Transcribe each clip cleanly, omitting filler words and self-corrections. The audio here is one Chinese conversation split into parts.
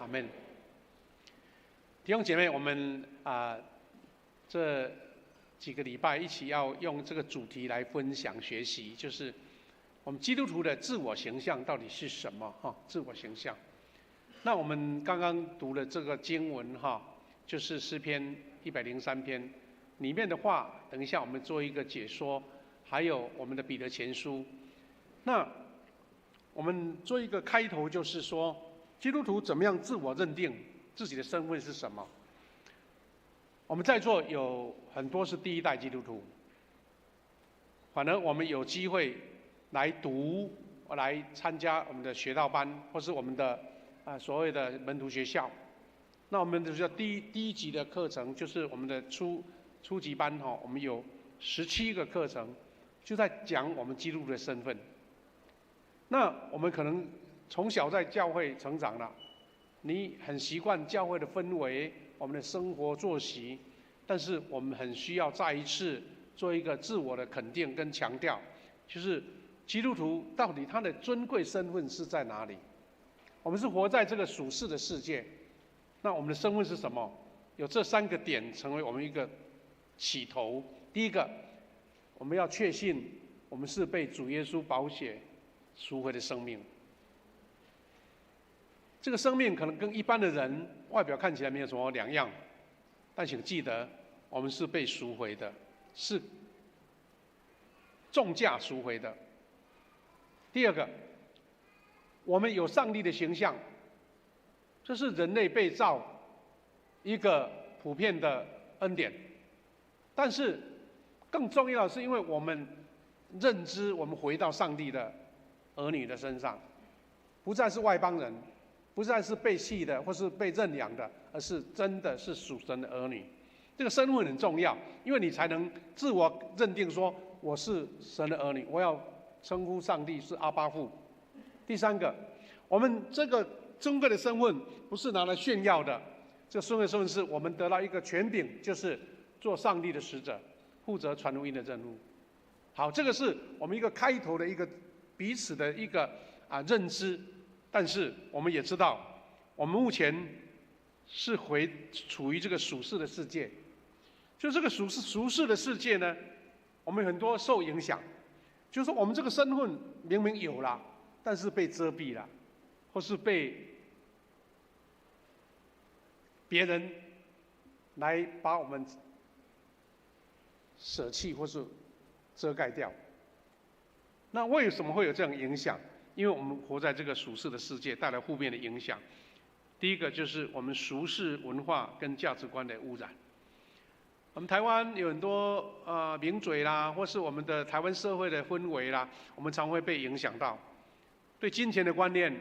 阿们。弟兄姐妹，我们这几个礼拜一起要用这个主题来分享学习，就是我们基督徒的自我形象到底是什么？自我形象。那我们刚刚读的这个经文就是诗篇103篇里面的话，等一下我们做一个解说，还有我们的彼得前书。那我们做一个开头，就是说基督徒怎么样自我认定自己的身份是什么？我们在座有很多是第一代基督徒，反而我们有机会来参加我们的学道班，或是我们的所谓的门徒学校。那我们的第一级的课程就是我们的初级班我们有17个课程，就在讲我们基督徒的身份。那我们可能从小在教会成长了，你很习惯教会的氛围，我们的生活作息，但是我们很需要再一次做一个自我的肯定跟强调，就是基督徒到底他的尊贵身份是在哪里？我们是活在这个属世的世界，那我们的身份是什么？有这3个点成为我们一个起头。第一个，我们要确信我们是被主耶稣宝血赎回的生命。这个生命可能跟一般的人外表看起来没有什么两样，但请记得，我们是被赎回的，是重价赎回的。第二个，我们有上帝的形象，这是人类被造一个普遍的恩典。但是更重要的是，因为我们认知我们回到上帝的儿女的身上，不再是外邦人，不再是被弃的或是被认养的，而是真的是属神的儿女。这个身份很重要，因为你才能自我认定说我是神的儿女，我要称呼上帝是阿爸父。第3个，我们这个尊贵的身份不是拿来炫耀的，这个尊贵的身份是我们得到一个权柄，就是做上帝的使者，负责传福音的任务。好，这个是我们一个开头的一个彼此的一个认知。但是我们也知道，我们目前是处于这个属世的世界。就这个属世的世界呢，我们很多受影响，就是说我们这个身份明明有了，但是被遮蔽了，或是被别人来把我们舍弃或是遮盖掉。那为什么会有这样的影响？因为我们活在这个属世的世界，带来负面的影响。第一个就是我们俗世文化跟价值观的污染。我们台湾有很多名嘴啦，或是我们的台湾社会的氛围啦，我们常会被影响到。对金钱的观念，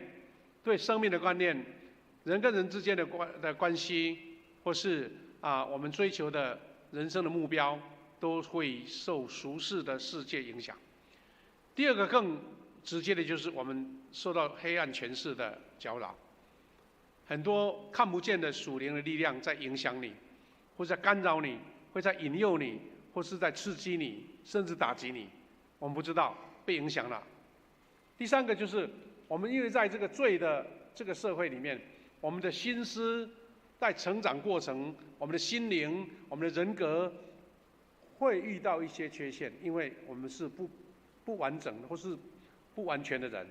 对生命的观念，人跟人之间的关系，或是我们追求的人生的目标，都会受俗世的世界影响。第二个更直接的就是我们受到黑暗权势的搅扰，很多看不见的属灵的力量在影响你，或者在干扰你，会在引诱你，或是在刺激你，甚至打击你。我们不知道，被影响了。第3个就是我们因为在这个罪的这个社会里面，我们的心思在成长过程，我们的心灵，我们的人格会遇到一些缺陷，因为我们是不完整的或是不完全的人。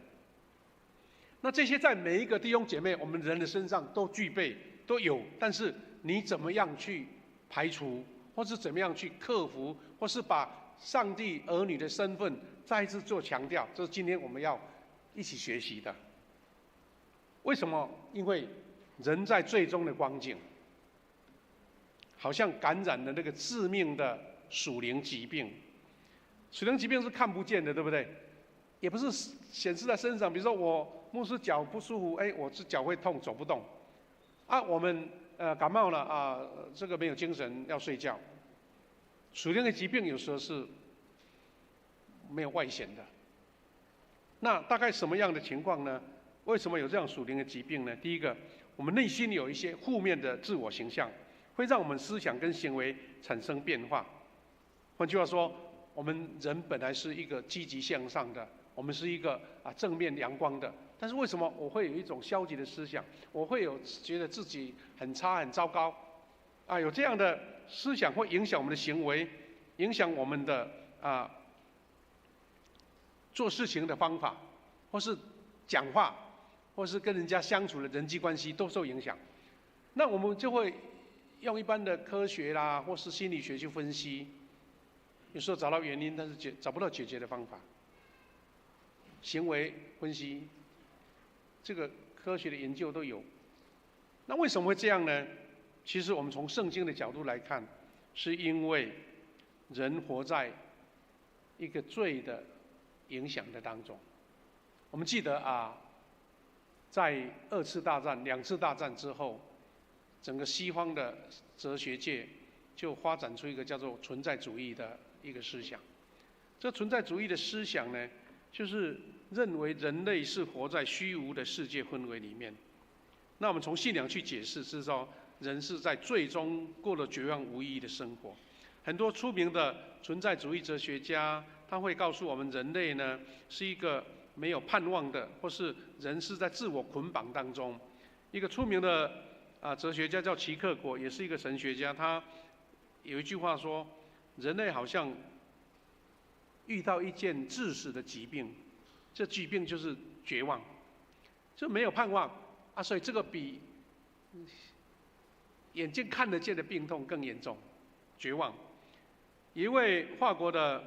那这些在每一个弟兄姐妹我们人的身上都具备都有，但是你怎么样去排除，或是怎么样去克服，或是把上帝儿女的身份再一次做强调，这是今天我们要一起学习的。为什么？因为人在最终的光景，好像感染了那个致命的属灵疾病。属灵疾病是看不见的，对不对？也不是显示在身上，比如说我牧师脚不舒服，我这脚会痛，走不动。我们感冒了这个没有精神，要睡觉。属灵的疾病有时候是没有外显的。那大概什么样的情况呢？为什么有这样属灵的疾病呢？第一个，我们内心有一些负面的自我形象，会让我们思想跟行为产生变化。换句话说，我们人本来是一个积极向上的，我们是一个正面阳光的，但是为什么我会有一种消极的思想？我会有觉得自己很差、很糟糕，有这样的思想会影响我们的行为，影响我们的做事情的方法，或是讲话，或是跟人家相处的人际关系都受影响。那我们就会用一般的科学啦，或是心理学去分析，有时候找到原因，但是找不到解决的方法。行为分析，这个科学的研究都有。那为什么会这样呢？其实我们从圣经的角度来看，是因为人活在一个罪的影响的当中。我们记得在2次大战、2次大战之后，整个西方的哲学界就发展出一个叫做存在主义的一个思想。这存在主义的思想呢，就是认为人类是活在虚无的世界氛围里面。那我们从信仰去解释，是说人是在最终过了绝望无意义的生活。很多出名的存在主义哲学家，他会告诉我们，人类呢是一个没有盼望的，或是人是在自我捆绑当中。一个出名的哲学家叫齐克果，也是一个神学家，他有一句话说，人类好像遇到一件致死的疾病，这疾病就是绝望，就没有盼望所以这个比眼睛看得见的病痛更严重，绝望。一位法国的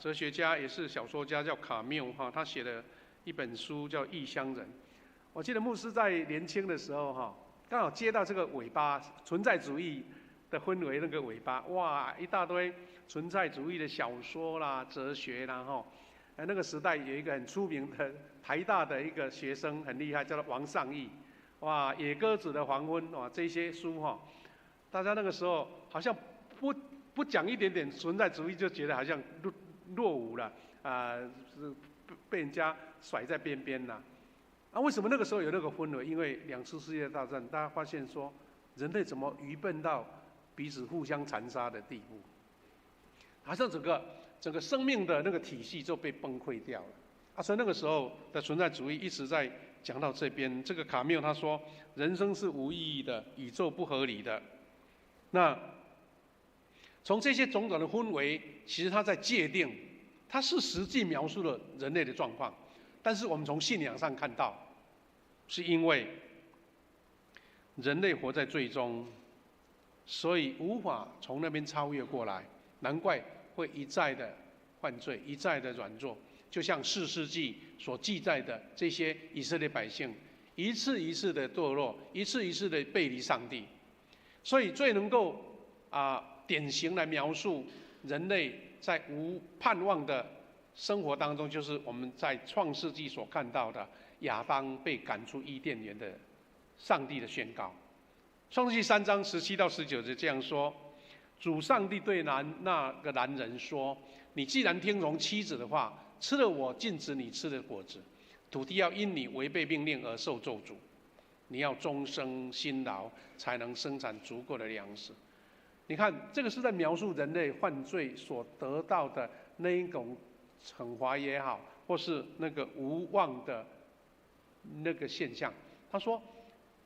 哲学家，也是小说家，叫卡缪他写的一本书叫《异乡人》。我记得牧师在年轻的时候刚好接到这个尾巴，存在主义的氛围那个尾巴，哇，一大堆存在主义的小说啦、哲学啦那个时代有一个很出名的台大的一个学生很厉害，叫做王尚义，哇，《野鸽子的黄昏》哇，这些书大家那个时候好像不讲一点点存在主义，就觉得好像落伍了是被人家甩在边边了。为什么那个时候有那个氛围？因为2次世界大战，大家发现说，人类怎么愚笨到彼此互相残杀的地步，好像整个生命的那个体系就被崩溃掉了所以那个时候的存在主义一直在讲到这边。这个卡缪他说，人生是无意义的，宇宙不合理的。那从这些种种的氛围，其实他在界定，他是实际描述了人类的状况。但是我们从信仰上看到，是因为人类活在罪中，所以无法从那边超越过来，难怪会一再的犯罪，一再的软弱。就像4世纪所记载的这些以色列百姓，一次一次的堕落，一次一次的背离上帝。所以最能够典型来描述人类在无盼望的生活当中，就是我们在创世纪所看到的亚当被赶出伊甸园的上帝的宣告。创世纪3章17到19节这样说：主上帝对那个男人说，你既然听从妻子的话，吃了我禁止你吃的果子，土地要因你违背命令而受咒诅，你要终生辛劳，才能生产足够的粮食。你看，这个是在描述人类犯罪所得到的那一种惩罚也好，或是那个无望的那个现象。他说，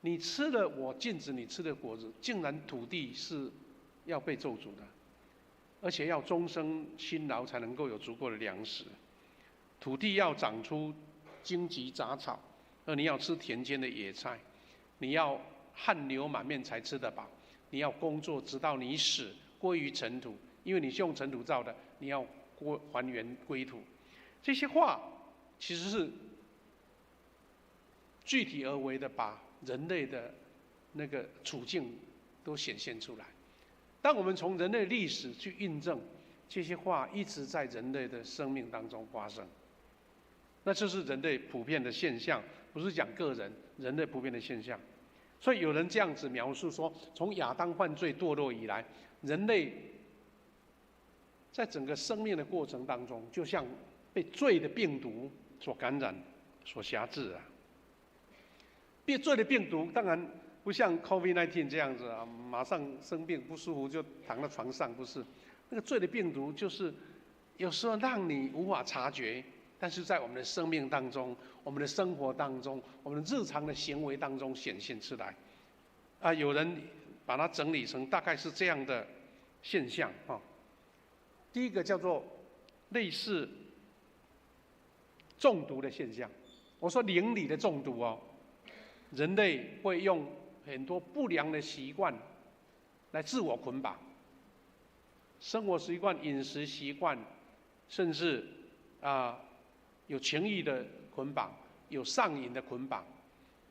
你吃了我禁止你吃的果子，竟然土地是要被咒诅的，而且要终生辛劳才能够有足够的粮食。土地要长出荆棘杂草，而你要吃田间的野菜。你要汗流满面才吃得饱，你要工作直到你死，归于尘土，因为你是用尘土造的，你要还原归土。这些话其实是具体而为的把人类的那个处境都显现出来。当我们从人类历史去印证这些话一直在人类的生命当中发生，那这是人类普遍的现象，不是讲个人，人类普遍的现象。所以有人这样子描述说，从亚当犯罪堕落以来，人类在整个生命的过程当中，就像被罪的病毒所感染、所辖制被罪的病毒当然不像 COVID-19 这样子马上生病不舒服就躺在床上，不是。那个罪的病毒就是有时候让你无法察觉，但是在我们的生命当中、我们的生活当中、我们的日常的行为当中显现出来。有人把它整理成大概是这样的现象啊。第一个叫做类似中毒的现象。我说灵里的中毒哦，人类会用很多不良的习惯来自我捆绑，生活习惯、饮食习惯，甚至有情欲的捆绑，有上瘾的捆绑，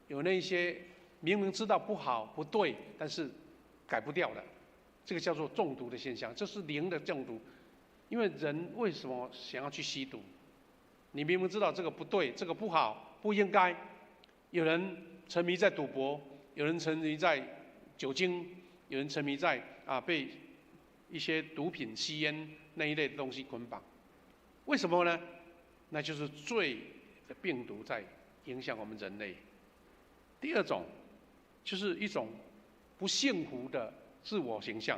有那些明明知道不好不对，但是改不掉的，这个叫做中毒的现象，这是灵的中毒。因为人为什么想要去吸毒？你明明知道这个不对，这个不好，不应该。有人沉迷在赌博，有人沉迷在酒精，有人沉迷在被一些毒品、吸烟那一类的东西捆绑。为什么呢？那就是罪的病毒在影响我们人类。第二种就是一种不幸福的自我形象，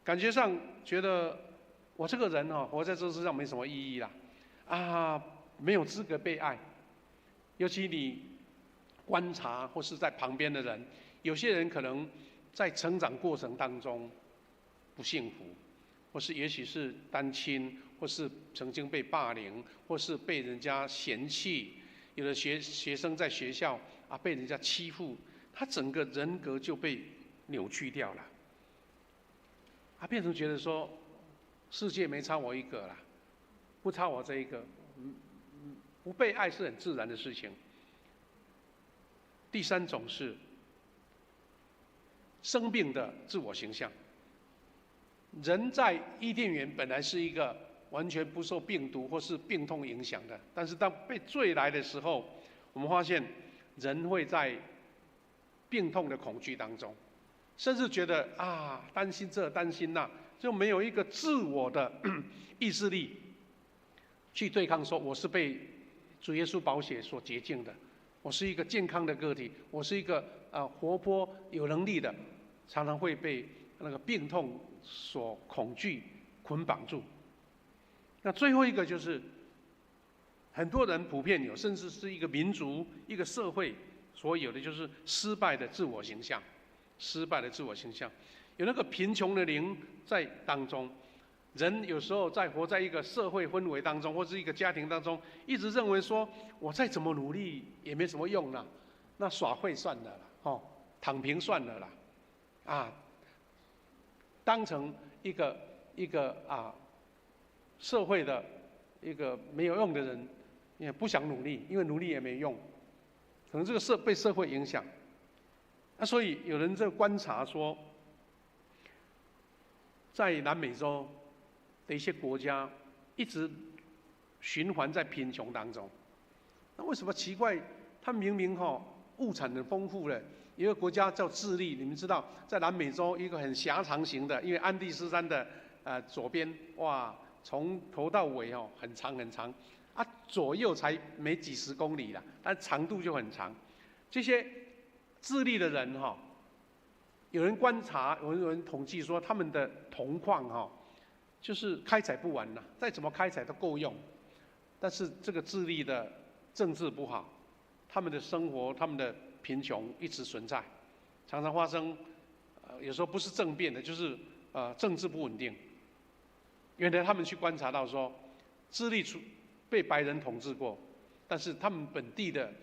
感觉上觉得我这个人活在这世上没什么意义啦，没有资格被爱。尤其你观察或是在旁边的人，有些人可能在成长过程当中不幸福，或是也许是单亲，或是曾经被霸凌，或是被人家嫌弃。有的学生在学校被人家欺负，他整个人格就被扭曲掉了，变成觉得说世界没差我一个啦，不差我这一个，不被爱是很自然的事情。第三种是生病的自我形象。人在伊甸园本来是一个完全不受病毒或是病痛影响的，但是当被罪来的时候，我们发现人会在病痛的恐惧当中，甚至觉得担心这担心那，就没有一个自我的意志力去对抗说我是被主耶稣宝血所洁净的，我是一个健康的个体，我是一个活泼有能力的，常常会被那个病痛所恐惧捆绑住。那最后一个就是很多人普遍有，甚至是一个民族、一个社会所有的，就是失败的自我形象。失败的自我形象，有那个贫穷的灵在当中。人有时候在活在一个社会氛围当中，或是一个家庭当中，一直认为说我再怎么努力也没什么用啦，那耍废算了啦，躺平算了啦，当成一个社会的一个没有用的人，也不想努力，因为努力也没用，可能这个被社会影响。所以有人在观察说，在南美洲的一些国家一直循环在贫穷当中。那为什么奇怪？它明明物产很丰富的，一个国家叫智利，你们知道，在南美洲一个很狭长型的，因为安第斯山的左边从头到尾很长很长，左右才没几十公里啦，但长度就很长。这些智利的人有人观察，有人统计说，他们的铜矿就是开采不完了，再怎么开采都够用。但是这个智利的政治不好，他们的生活、他们的贫穷一直存在，常常发生有时候不是政变的，就是政治不稳定。原来他们去观察到说，智利被白人统治过，但是他们本地的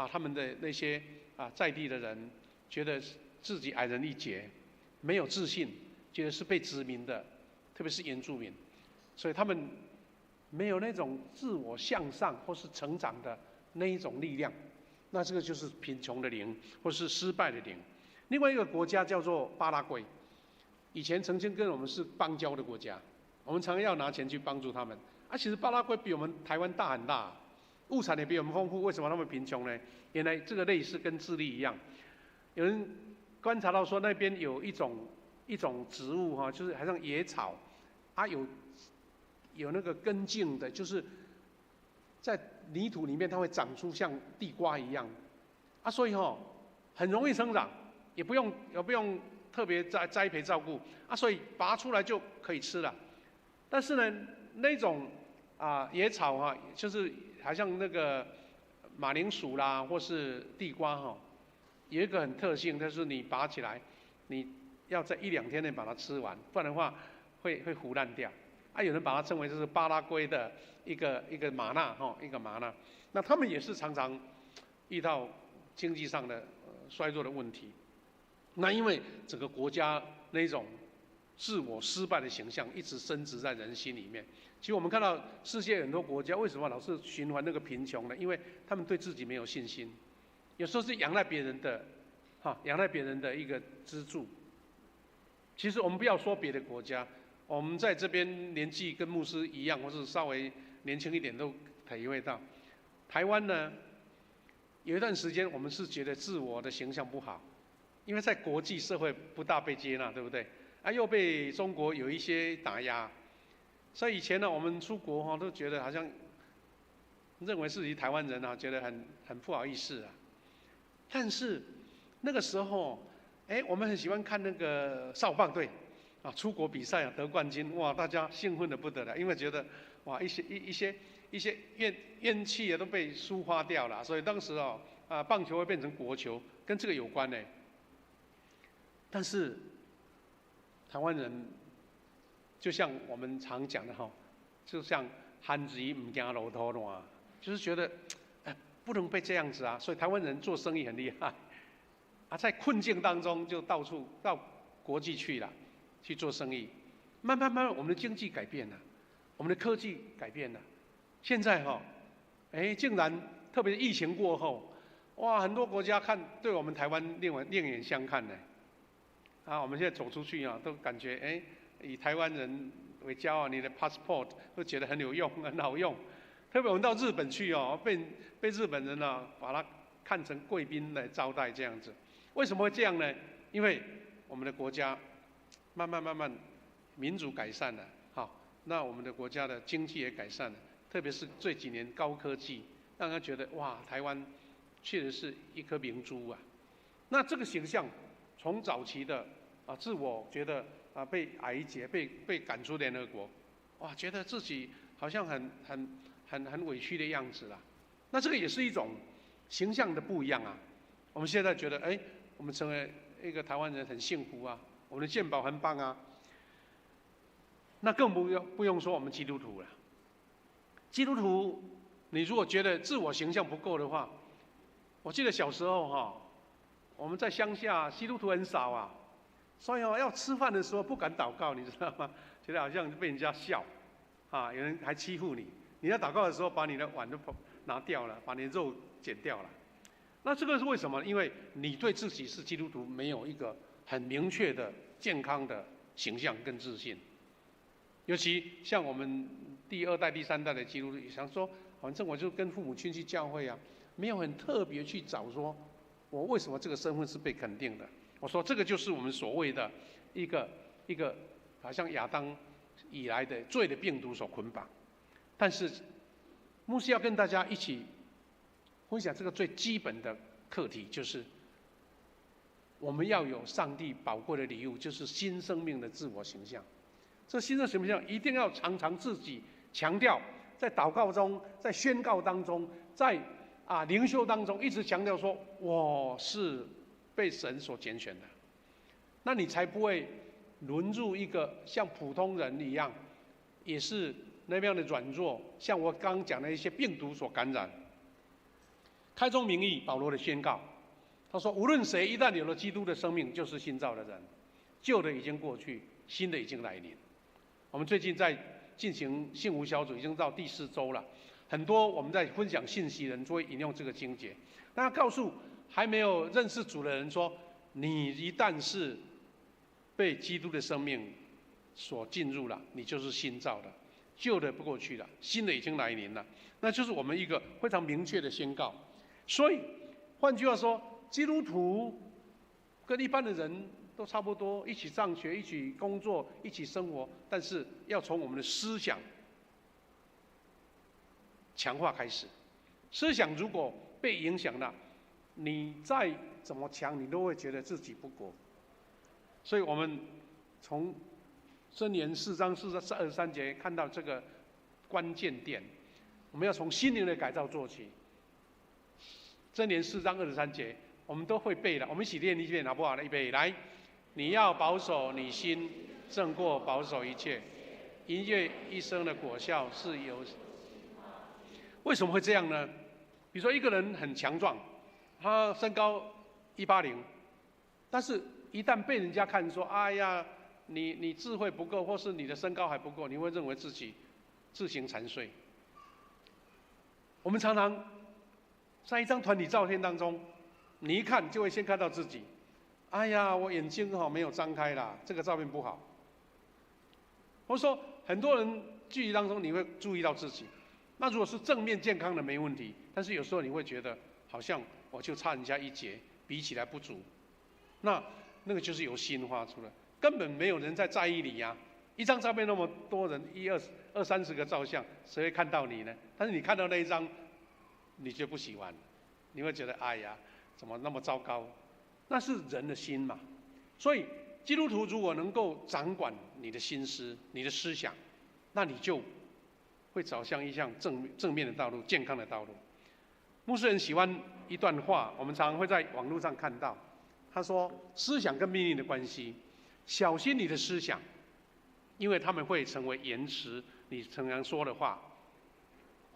他们的那些在地的人觉得自己矮人一截，没有自信，觉得是被殖民的，特别是原住民，所以他们没有那种自我向上或是成长的那一种力量。那这个就是贫穷的灵，或是失败的灵。另外一个国家叫做巴拉圭，以前曾经跟我们是邦交的国家，我们常常要拿钱去帮助他们。其实巴拉圭比我们台湾大很大，物产也比我们丰富，为什么那么贫穷呢？原来这个类似跟智利一样，有人观察到说那边有一种植物就是好像野草，有那个根茎的，就是在泥土里面它会长出像地瓜一样，所以很容易生长，也不用特别栽培照顾，所以拔出来就可以吃了。但是呢，那种野草哈，就是好像那个马铃薯啦，或是地瓜哈，有一个很特性，就是你拔起来，你要在1、2天内把它吃完，不然的话会腐烂掉。有人把它称为就是巴拉圭的一个玛纳哈，一个玛纳。那他们也是常常遇到经济上的衰弱的问题。那因为整个国家那种自我失败的形象一直深植在人心里面。其实我们看到世界很多国家为什么老是循环那个贫穷呢？因为他们对自己没有信心，有时候是仰赖别人的，仰赖别人的一个资助。其实我们不要说别的国家，我们在这边年纪跟牧师一样，或是稍微年轻一点，都体会到，台湾呢有一段时间我们是觉得自我的形象不好，因为在国际社会不大被接纳，对不对？又被中国有一些打压。所以以前呢，我们出国都觉得好像认为自己台湾人觉得很不好意思啊。但是那个时候，我们很喜欢看那个少棒队出国比赛得冠军，哇，大家兴奋得不得了，因为觉得哇一些怨气都被抒发掉了，所以当时棒球会变成国球，跟这个有关呢。但是台湾人，就像我们常讲的就像旱子唔惊路头乱，就是觉得不能被这样子啊，所以台湾人做生意很厉害在困境当中就到处到国际去了，去做生意。慢慢我们的经济改变了，我们的科技改变了，现在竟然特别是疫情过后，哇，很多国家对我们台湾另眼相看呢。我们现在走出去都感觉以台湾人为骄傲，你的 passport 都觉得很有用，很好用。特别我们到日本去被日本人把它看成贵宾来招待这样子。为什么会这样呢？因为我们的国家慢慢民主改善了，那我们的国家的经济也改善了，特别是这几年高科技，让人觉得哇，台湾确实是一颗明珠啊。那这个形象从早期的自我觉得被矮截，被赶出联合国，哇，觉得自己好像很委屈的样子啦。那这个也是一种形象的不一样啊。我们现在觉得我们成为一个台湾人很幸福啊，我们的健保很棒啊。那更不用说我们基督徒了。基督徒，你如果觉得自我形象不够的话，我记得小时候我们在乡下，基督徒很少啊，所以要吃饭的时候不敢祷告，你知道吗？觉得好像被人家笑，有人还欺负你。你在祷告的时候，把你的碗都拿掉了，把你的肉剪掉了。那这个是为什么？因为你对自己是基督徒没有一个很明确的、健康的形象跟自信。尤其像我们第2代、第3代的基督徒，想说，反正我就跟父母亲去教会啊，没有很特别去找说，我为什么这个身份是被肯定的？我说这个就是我们所谓的一个好像亚当以来的罪的病毒所捆绑。但是牧师要跟大家一起分享这个最基本的课题，就是我们要有上帝宝贵的礼物，就是新生命的自我形象。这新生命形象一定要常常自己强调，在祷告中，在宣告当中，在灵修当中，一直强调说我是被神所拣选的，那你才不会沦入一个像普通人一样，也是那样的软弱，像我刚刚讲的一些病毒所感染。开宗明义，保罗的宣告，他说：无论谁一旦有了基督的生命，就是新造的人，旧的已经过去，新的已经来临。我们最近在进行信无小组，已经到第4周了。很多我们在分享信息的人就会引用这个经节，那告诉还没有认识主的人说：你一旦是被基督的生命所进入了，你就是新造的，旧的不过去了，新的已经来临了。那就是我们一个非常明确的宣告。所以换句话说，基督徒跟一般的人都差不多，一起上学，一起工作，一起生活，但是要从我们的思想强化开始。思想如果被影响了，你再怎么强，你都会觉得自己不够。所以我们从箴言4章23节看到这个关键点。我们要从心灵的改造做起。箴言4章23节，我们都会背了，我们一起练一遍好不好？预备，来，你要保守你心，胜过保守一切。因为一生的果效是由……为什么会这样呢？比如说一个人很强壮，他身高180，但是一旦被人家看说，哎呀，你智慧不够，或是你的身高还不够，你会认为自己自行残碎。我们常常在一张团体照片当中，你一看就会先看到自己，哎呀，我眼睛没有张开啦，这个照片不好。或者说很多人聚集当中，你会注意到自己。那如果是正面健康的没问题，但是有时候你会觉得好像我就差人家一截，比起来不足。那个就是由心发出来，根本没有人在意你呀。一张照片那么多人二三十个照相，谁会看到你呢？但是你看到那一张，你就不喜欢，你会觉得哎呀，怎么那么糟糕？那是人的心嘛。所以基督徒如果能够掌管你的心思、你的思想，那你就会走向一项正面的道路、健康的道路。牧师很喜欢一段话，我们常常会在网络上看到，他说：思想跟命运的关系，小心你的思想，因为他们会成为言辞，你常常说的话，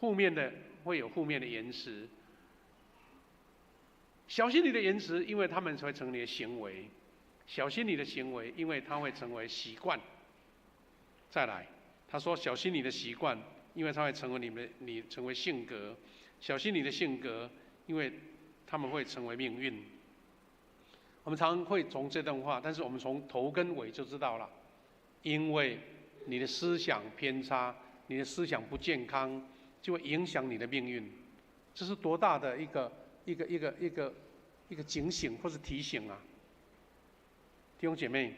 负面的会有负面的言辞。小心你的言辞，因为他们会成为你的行为；小心你的行为，因为它会成为习惯。再来，他说：小心你的习惯，因为它会成为你成为性格；小心你的性格，因为他们会成为命运。我们常常会从这段话，但是我们从头跟尾就知道了，因为你的思想偏差，你的思想不健康，就会影响你的命运。这是多大的一个警醒或是提醒啊！弟兄姐妹，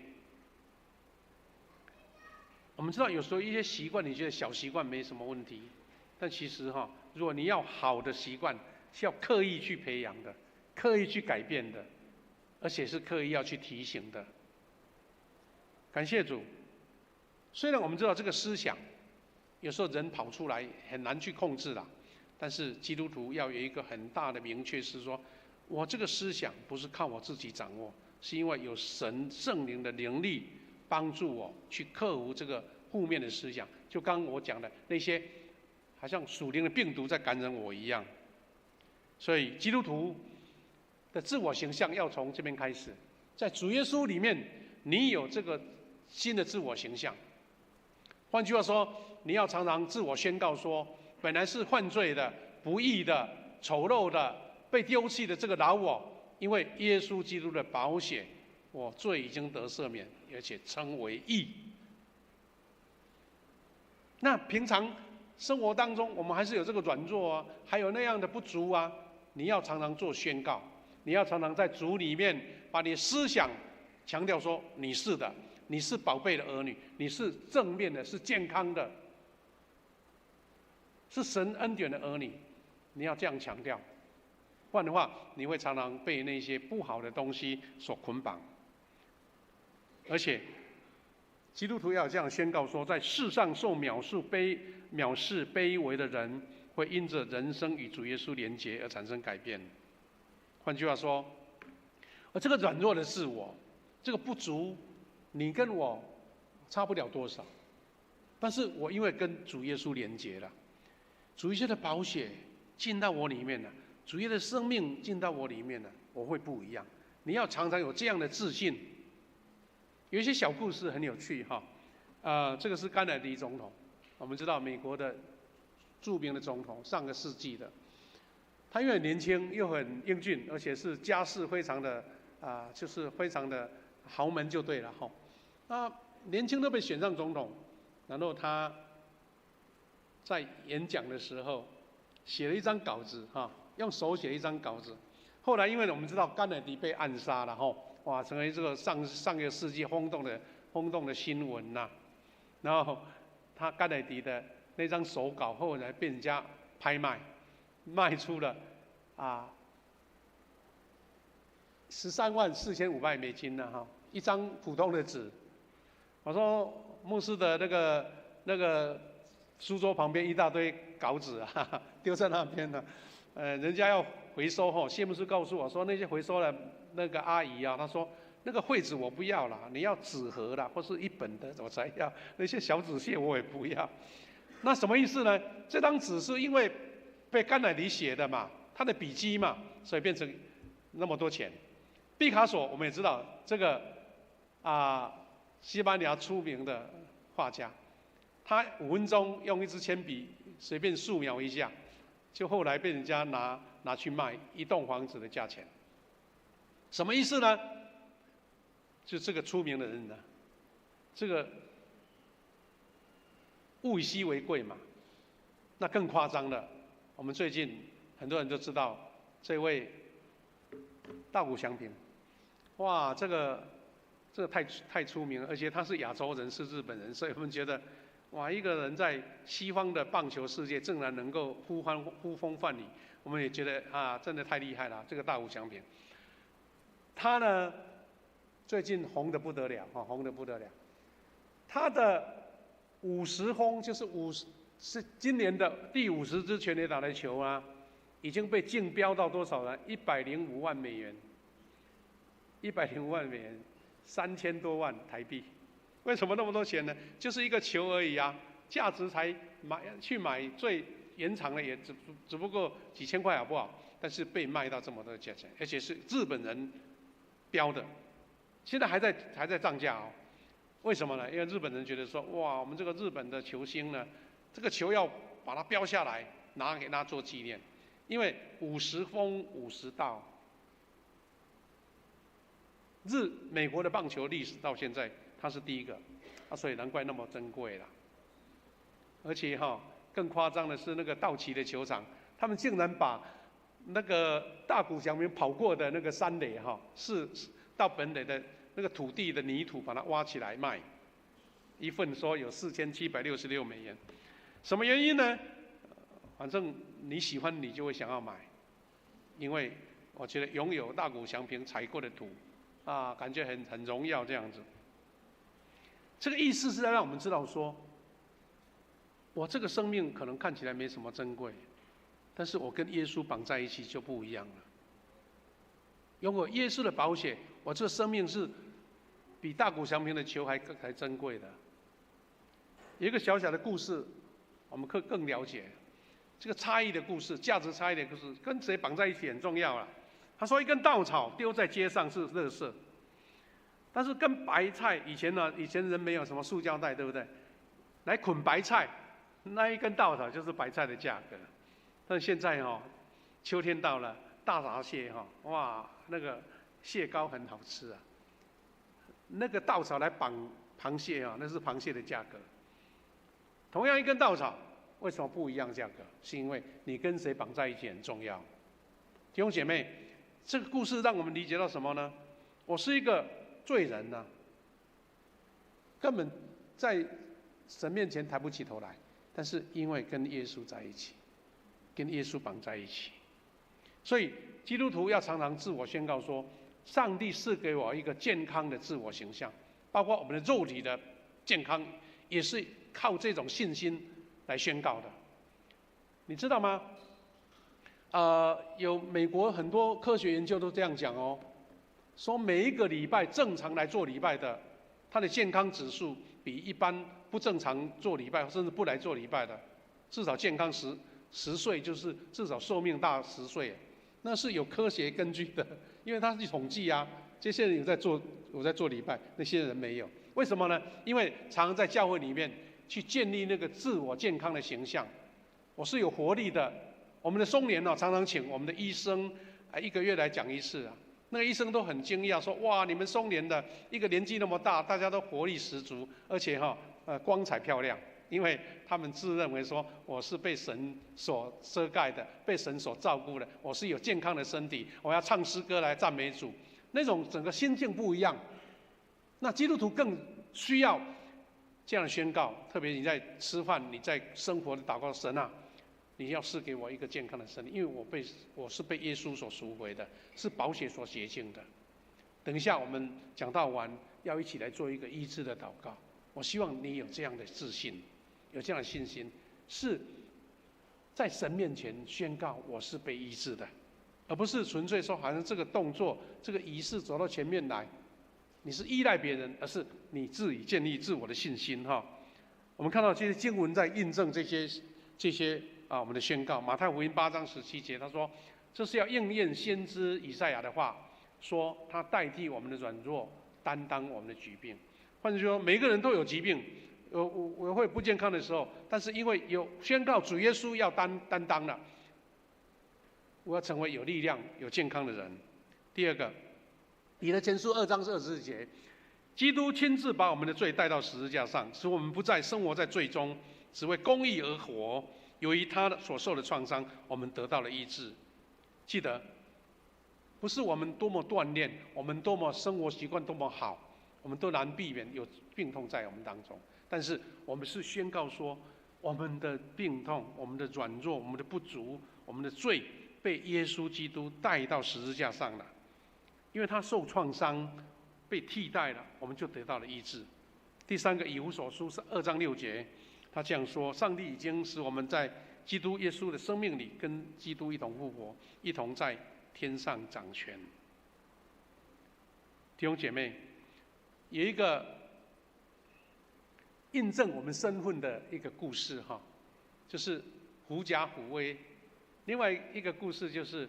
我们知道有时候一些习惯，你觉得小习惯没什么问题，但其实如果你要好的习惯，是要刻意去培养的，刻意去改变的，而且是刻意要去提醒的。感谢主。虽然我们知道这个思想，有时候人跑出来很难去控制啦，但是基督徒要有一个很大的明确，是说，我这个思想不是靠我自己掌握，是因为有神圣灵的灵力帮助我去克服这个负面的思想。就刚刚我讲的那些，好像属灵的病毒在感染我一样。所以基督徒的自我形象要从这边开始，在主耶稣里面，你有这个新的自我形象。换句话说，你要常常自我宣告说，本来是犯罪的、不义的、丑陋的、被丢弃的这个老我，因为耶稣基督的宝血，我罪已经得赦免，而且称为义。那平常生活当中，我们还是有这个软弱啊，还有那样的不足啊，你要常常做宣告，你要常常在主里面把你的思想强调说，你是的，你是宝贝的儿女，你是正面的，是健康的，是神恩典的儿女，你要这样强调，不然的话，你会常常被那些不好的东西所捆绑。而且，基督徒要有这样宣告说，在世上受藐视卑微的人，会因着人生与主耶稣连结而产生改变。换句话说，这个软弱的自我，这个不足，你跟我差不了多少，但是我因为跟主耶稣连结了，主耶稣的宝血进到我里面了，主耶稣的生命进到我里面了，我会不一样。你要常常有这样的自信。有一些小故事很有趣哈，这个是甘乃迪总统，我们知道美国的著名的总统，上个世纪的，他又很年轻又很英俊，而且是家世非常的就是非常的豪门就对了哈。那年轻都被选上总统，然后他在演讲的时候写了一张稿子哈，用手写一张稿子。后来因为我们知道甘乃迪被暗杀了哈。哇，成为这个上个世纪轰动的新闻呐。然后甘乃迪的那张手稿后来被人家拍卖，卖出了$134,500呢哈，一张普通的纸。我说牧师的那个书桌旁边一大堆稿纸啊，丢在那边呢。人家要回收哈，谢牧师告诉我说，那些回收的那个阿姨啊，她说那个废纸我不要了，你要纸盒啦，或是一本的我才要，那些小纸屑我也不要。那什么意思呢？这张纸是因为被甘乃迪写的嘛，他的笔迹嘛，所以变成那么多钱。毕卡索我们也知道，这个西班牙出名的画家，他5分钟用一支铅笔随便素描一下，就后来被人家拿去卖一栋房子的价钱。什么意思呢？就这个出名的人呢，这个物以稀为贵嘛。那更夸张了，我们最近很多人都知道这位大谷翔平，哇，这个太出名了，而且他是亚洲人，是日本人，所以我们觉得，哇，一个人在西方的棒球世界竟然能够呼风唤雨，我们也觉得真的太厉害了，这个大谷翔平。他呢，最近红得不得了，红得不得了。他的50轰是今年的第50支全垒打的球啊，已经被竞标到多少呢？105万美元，105万美元，3000多万台币。为什么那么多钱呢？就是一个球而已啊，价值才买最延长的也只不过几千块好不好？但是被卖到这么多的价钱，而且是日本人标的，现在还在涨价哦。为什么呢？因为日本人觉得说，哇，我们这个日本的球星呢，这个球要把它标下来，拿给他做纪念。因为50轰50盗，美国的棒球历史到现在他是第一个，所以难怪那么珍贵啦。而且更夸张的是那个道奇的球场，他们竟然把那个大谷翔平跑过的那个山垒是到本垒的那个土地的泥土，把它挖起来卖，一份说有4766美元。什么原因呢？反正你喜欢你就会想要买，因为我觉得拥有大谷翔平踩过的土感觉很荣耀这样子。这个意思是在让我们知道说，我这个生命可能看起来没什么珍贵，但是我跟耶稣绑在一起就不一样了。拥有耶稣的宝血，我这个生命是比大谷翔平的球还珍贵的。有一个小小的故事，我们更了解这个差异的故事，价值差异的故事，跟谁绑在一起很重要了。他说，一根稻草丢在街上是垃圾，但是跟白菜以前人没有什么塑胶袋，对不对？来捆白菜，那一根稻草就是白菜的价格。但现在秋天到了，大闸蟹哇，那个蟹膏很好吃啊。那个稻草来绑螃蟹那是螃蟹的价格。同样一根稻草，为什么不一样价格？是因为你跟谁绑在一起很重要。弟兄姐妹，这个故事让我们理解到什么呢？我是一个罪人啊，根本在神面前抬不起头来，但是因为跟耶稣在一起，跟耶稣绑在一起，所以基督徒要常常自我宣告说，上帝赐给我一个健康的自我形象，包括我们的肉体的健康，也是靠这种信心来宣告的。你知道吗？有美国很多科学研究都这样讲哦，说每一个礼拜正常来做礼拜的，他的健康指数比一般不正常做礼拜甚至不来做礼拜的，至少健康10岁，就是至少寿命大10岁，那是有科学根据的，因为他是统计啊。这些人有在做礼拜，那些人没有，为什么呢？因为常常在教会里面去建立那个自我健康的形象，我是有活力的。我们的松联常常请我们的医生1个月来讲一次啊。那个医生都很惊讶，说：哇，你们松联的一个年纪那么大，大家都活力十足，而且光彩漂亮，因为他们自认为说我是被神所遮盖的，被神所照顾的，我是有健康的身体，我要唱诗歌来赞美主，那种整个心境不一样。那基督徒更需要这样的宣告，特别你在吃饭、你在生活的祷告，神啊，你要赐给我一个健康的身体，因为我是被耶稣所赎回的，是宝血所洁净的。等一下我们讲道完，要一起来做一个医治的祷告。我希望你有这样的自信，有这样的信心，是在神面前宣告我是被医治的，而不是纯粹说好像这个动作、这个仪式走到前面来，你是依赖别人，而是你自己建立自我的信心哈。我们看到这些经文在印证这些我们的宣告。马太福音8章17节，他说：“这是要应验先知以赛亚的话，说他代替我们的软弱，担当我们的疾病。”换句话说，每一个人都有疾病，我会不健康的时候，但是因为有宣告主耶稣要担当了，我要成为有力量、有健康的人。第二个，彼得前书2章24节，基督亲自把我们的罪带到十字架上，使我们不再生活在罪中，只为公义而活。由于他所受的创伤，我们得到了医治。记得，不是我们多么锻炼，我们多么生活习惯多么好，我们都难避免有病痛在我们当中。但是我们是宣告说，我们的病痛、我们的软弱、我们的不足、我们的罪，被耶稣基督带到十字架上了。因为他受创伤，被替代了，我们就得到了医治。第三个，以弗所书是2章6节，他这样说：上帝已经使我们在基督耶稣的生命里，跟基督一同复活，一同在天上掌权。弟兄姐妹，有一个印证我们身份的一个故事哈，就是狐假虎威。另外一个故事就是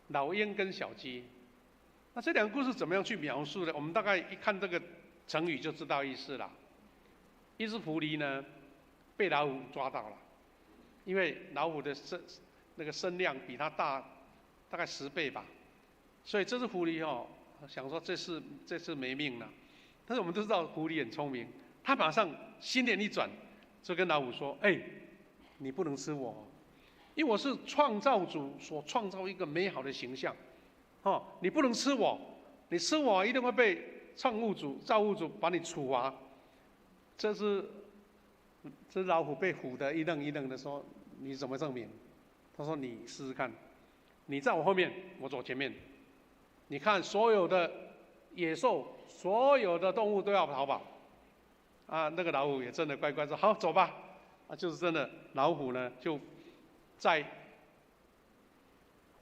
老鹰跟小鸡。那这两个故事怎么样去描述呢？我们大概一看这个成语就知道意思了。一只狐狸呢，被老虎抓到了，因为老虎的那个身量比它大大概10倍吧，所以这只狐狸想说这次没命了。但是我们都知道狐狸很聪明，它马上心念一转，就跟老虎说：“你不能吃我，因为我是创造主所创造一个美好的形象。你不能吃我，你吃我一定会被造物主把你处罚。”这老虎被唬得一愣一愣的说：“你怎么证明？”他说：“你试试看，你在我后面，我走前面。你看所有的野兽，所有的动物都要逃跑。”那个老虎也真的乖乖说：“好，走吧。”就是真的，老虎呢就在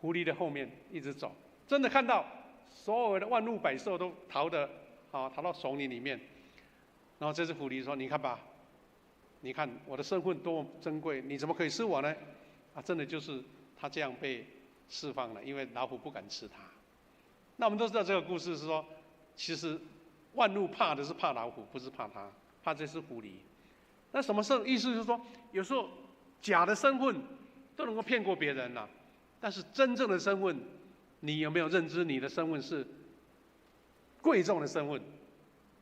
狐狸的后面一直走，真的看到所有的万物百兽都逃到丛林里面。然后这只狐狸说：“你看吧，你看我的身份多么珍贵，你怎么可以吃我呢？”真的就是他这样被释放了，因为老虎不敢吃他。那我们都知道这个故事是说，其实万物怕的是怕老虎，不是怕他，怕这只狐狸。那什么意思？就是说，有时候假的身份都能够骗过别人了，但是真正的身份，你有没有认知？你的身份是贵重的身份。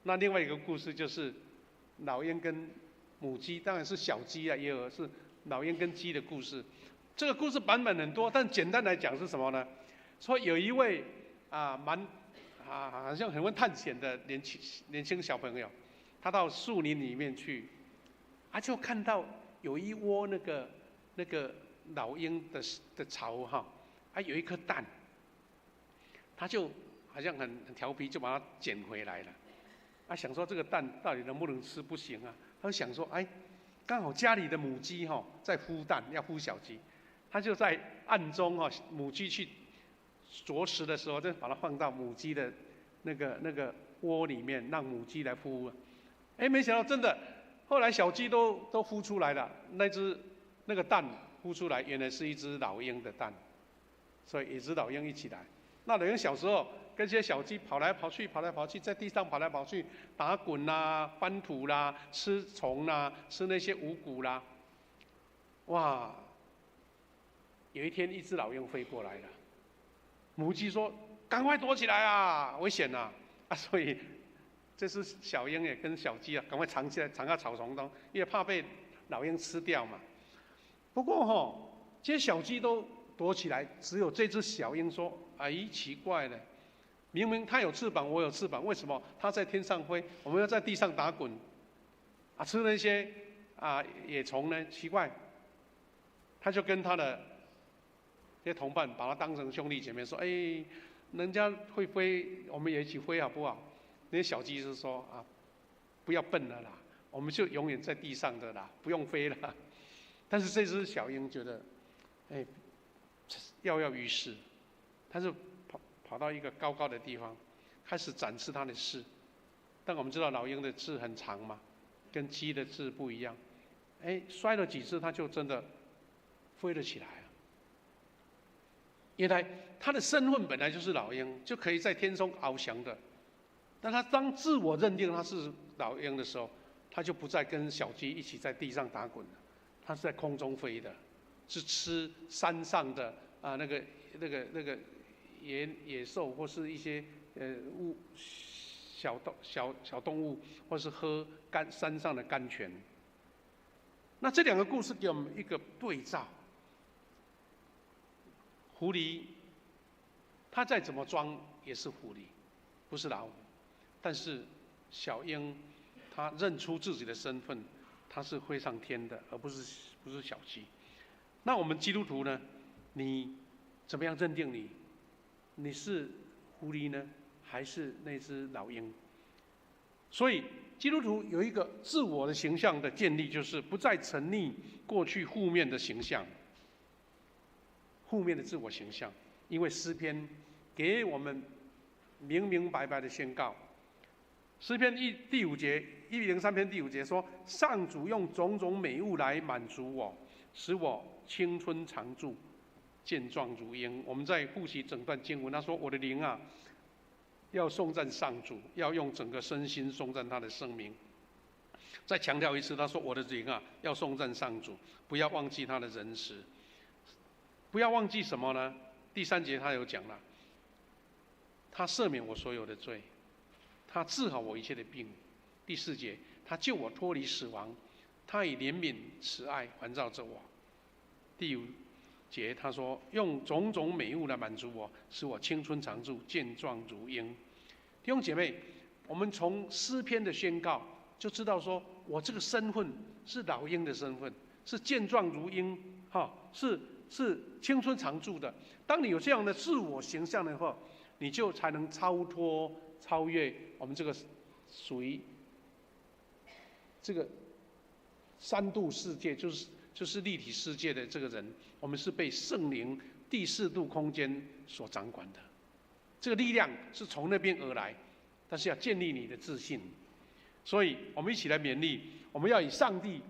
那另外一个故事就是老鹰跟母鸡，当然是小鸡也有是老鹰跟鸡的故事。这个故事版本很多，但简单来讲是什么呢？说有一位好像很会探险的年轻小朋友，他到树林里面去，就看到有一窝那个老鹰的巢有一颗蛋，他就好像很调皮，就把它捡回来了。想说这个蛋到底能不能吃？不行啊。他就想说，刚好家里的母鸡在孵蛋，要孵小鸡，他就在暗中母鸡去啄食的时候，就把它放到母鸡的那个窝里面，让母鸡来孵。没想到真的，后来小鸡都孵出来了，那个蛋孵出来，原来是一只老鹰的蛋，所以一只老鹰一起来。那老鹰小时候跟这些小鸡跑来跑去，在地上跑来跑去，打滚啦、翻土啦、吃虫啦、吃那些五谷啦。哇！有一天，一只老鹰飞过来了，母鸡说：“赶快躲起来啊，危险啊！”所以这只小鹰也跟小鸡赶快藏起来，藏到草丛中，因为怕被老鹰吃掉嘛。不过这些小鸡都躲起来，只有这只小鹰说：“奇怪了，明明它有翅膀，我有翅膀，为什么它在天上飞，我们要在地上打滚？吃那些野虫呢？奇怪。”他就跟他的这些同伴把他当成兄弟姐妹，说：“人家会飞，我们也一起飞好不好？”那些小鸡是说：“不要笨了啦，我们就永远在地上的啦，不用飞了。但是这只小鹰觉得，哎，跃跃欲试，它就跑到一个高高的地方，开始展示它的翅。但我们知道老鹰的翅很长嘛，跟鸡的翅不一样。哎，摔了几次，它就真的飞了起来了。原来它的身份本来就是老鹰，就可以在天中翱翔的。但它当自我认定它是老鹰的时候，它就不再跟小鸡一起在地上打滚了，它是在空中飞的，是吃山上的那个野兽或是一些小动物，或是喝山上的甘泉。那这两个故事给我们一个对照。狐狸，它再怎么装也是狐狸，不是老虎。但是小鹰，它认出自己的身份，它是飞上天的，而不是小鸡。那我们基督徒呢？你怎么样认定你是狐狸呢，还是那只老鹰？所以基督徒有一个自我的形象的建立，就是不再沉溺过去负面的形象。负面的自我形象，因为诗篇给我们明明白白的宣告。诗篇第5节，103篇第5节说：“上主用种种美物来满足我，使我青春常驻，健壮如鹰。”我们在复习整段经文，他说：“我的灵啊，要颂赞上主，要用整个身心颂赞他的圣名。”再强调一次，他说：“我的灵啊，要颂赞上主，不要忘记他的仁慈。”不要忘记什么呢？第3节他有讲了，他赦免我所有的罪，他治好我一切的病。第4节，他救我脱离死亡，他以怜悯慈爱环绕着我。第5节他说，用种种美物来满足我，使我青春常驻，健壮如鹰。弟兄姐妹，我们从诗篇的宣告就知道说，我这个身份是老鹰的身份，是健壮如鹰，是青春常驻的。当你有这样的自我形象的话，你就才能超越我们这个属于这个3度世界，就是立体世界的这个人。我们是被圣灵第4度空间所掌管的，这个力量是从那边而来，但是要建立你的自信。所以我们一起来勉励，我们要以上帝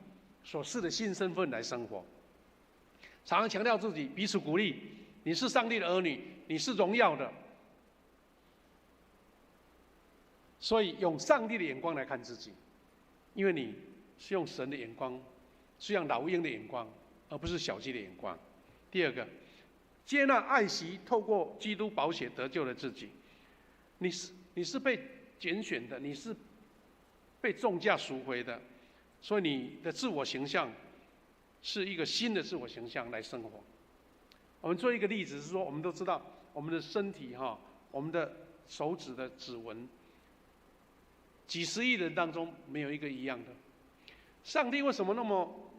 所赐的新身份来生活。常常强调自己，彼此鼓励。你是上帝的儿女，你是荣耀的。所以用上帝的眼光来看自己，因为你是用神的眼光，是用老鹰的眼光，而不是小鸡的眼光。第2个，接纳爱惜透过基督宝血得救的自己。你是被拣选的，你是被重价赎回的，所以你的自我形象是一个新的自我形象来生活。我们做一个例子是说，我们都知道我们的身体我们的手指的指纹，几十亿人当中没有一个一样的。上帝为什么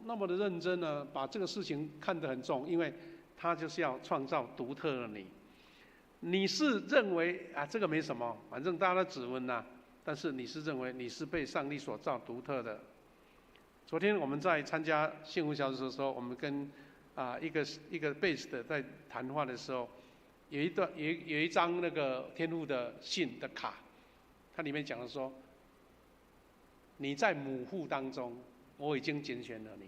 那么的认真呢？把这个事情看得很重，因为他就是要创造独特的你。你是认为这个没什么，反正大家的指纹但是你是认为你是被上帝所造独特的。昨天我们在参加幸福小组的时候，我们跟一个贝斯的在谈话的时候，有一张那个天父的信的卡，它里面讲的说，你在母腹当中，我已经拣选了你。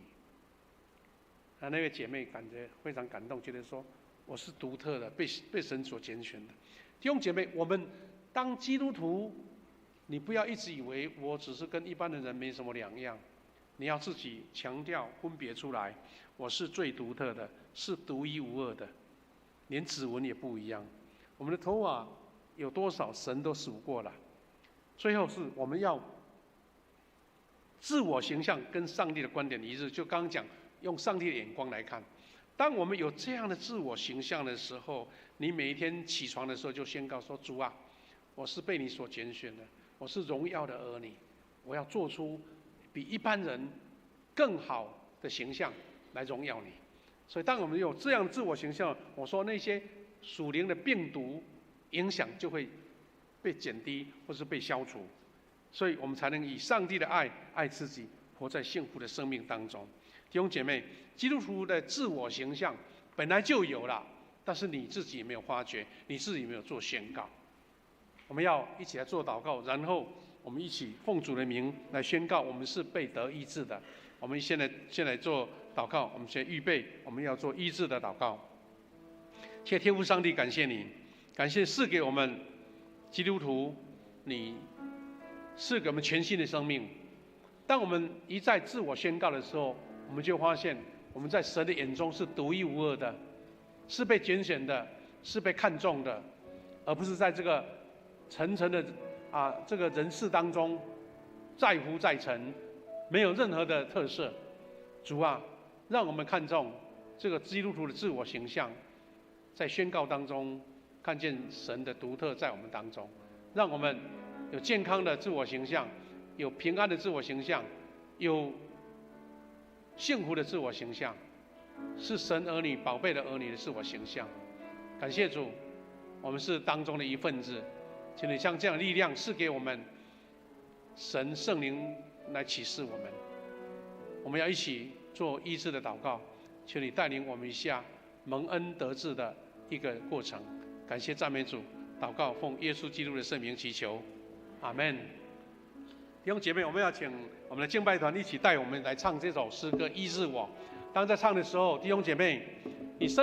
那位姐妹感觉非常感动，觉得说我是独特的，被神所拣选的。弟兄姐妹，我们当基督徒，你不要一直以为我只是跟一般的人没什么两样，你要自己强调分别出来，我是最独特的，是独一无二的，连指纹也不一样。我们的头发有多少，神都数过了。最后是我们要自我形象跟上帝的观点一致，就刚刚讲用上帝的眼光来看。当我们有这样的自我形象的时候，你每一天起床的时候就宣告说，主啊，我是被你所拣选的，我是荣耀的儿女，我要做出比一般人更好的形象来荣耀你。所以当我们有这样自我形象，我说那些属灵的病毒影响就会被减低或是被消除。所以我们才能以上帝的爱爱自己，活在幸福的生命当中。弟兄姐妹，基督徒的自我形象本来就有了，但是你自己没有发觉，你自己没有做宣告。我们要一起来做祷告，然后我们一起奉主的名来宣告，我们是被得医治的。我们现在做祷告，我们先预备，我们要做医治的祷告。谢天父上帝，感谢你，感谢赐给我们基督徒，你赐给我们全新的生命。当我们一再自我宣告的时候，我们就发现我们在神的眼中是独一无二的，是被拣选的，是被看重的，而不是在这个层层的这个人世当中在乎在尘，没有任何的特色。主啊，让我们看重这个基督徒的自我形象，在宣告当中看见神的独特在我们当中，让我们有健康的自我形象，有平安的自我形象，有幸福的自我形象，是神儿女宝贝的儿女的自我形象。感谢主，我们是当中的一份子，请你将这样的力量赐给我们，神圣灵来启示我们。我们要一起做医治的祷告，求你带领我们一下蒙恩得治的一个过程。感谢赞美主，祷告奉耶稣基督的圣名祈求，阿们。弟兄姐妹，我们要请我们的敬拜团一起带我们来唱这首诗歌《医治我》。当在唱的时候，弟兄姐妹，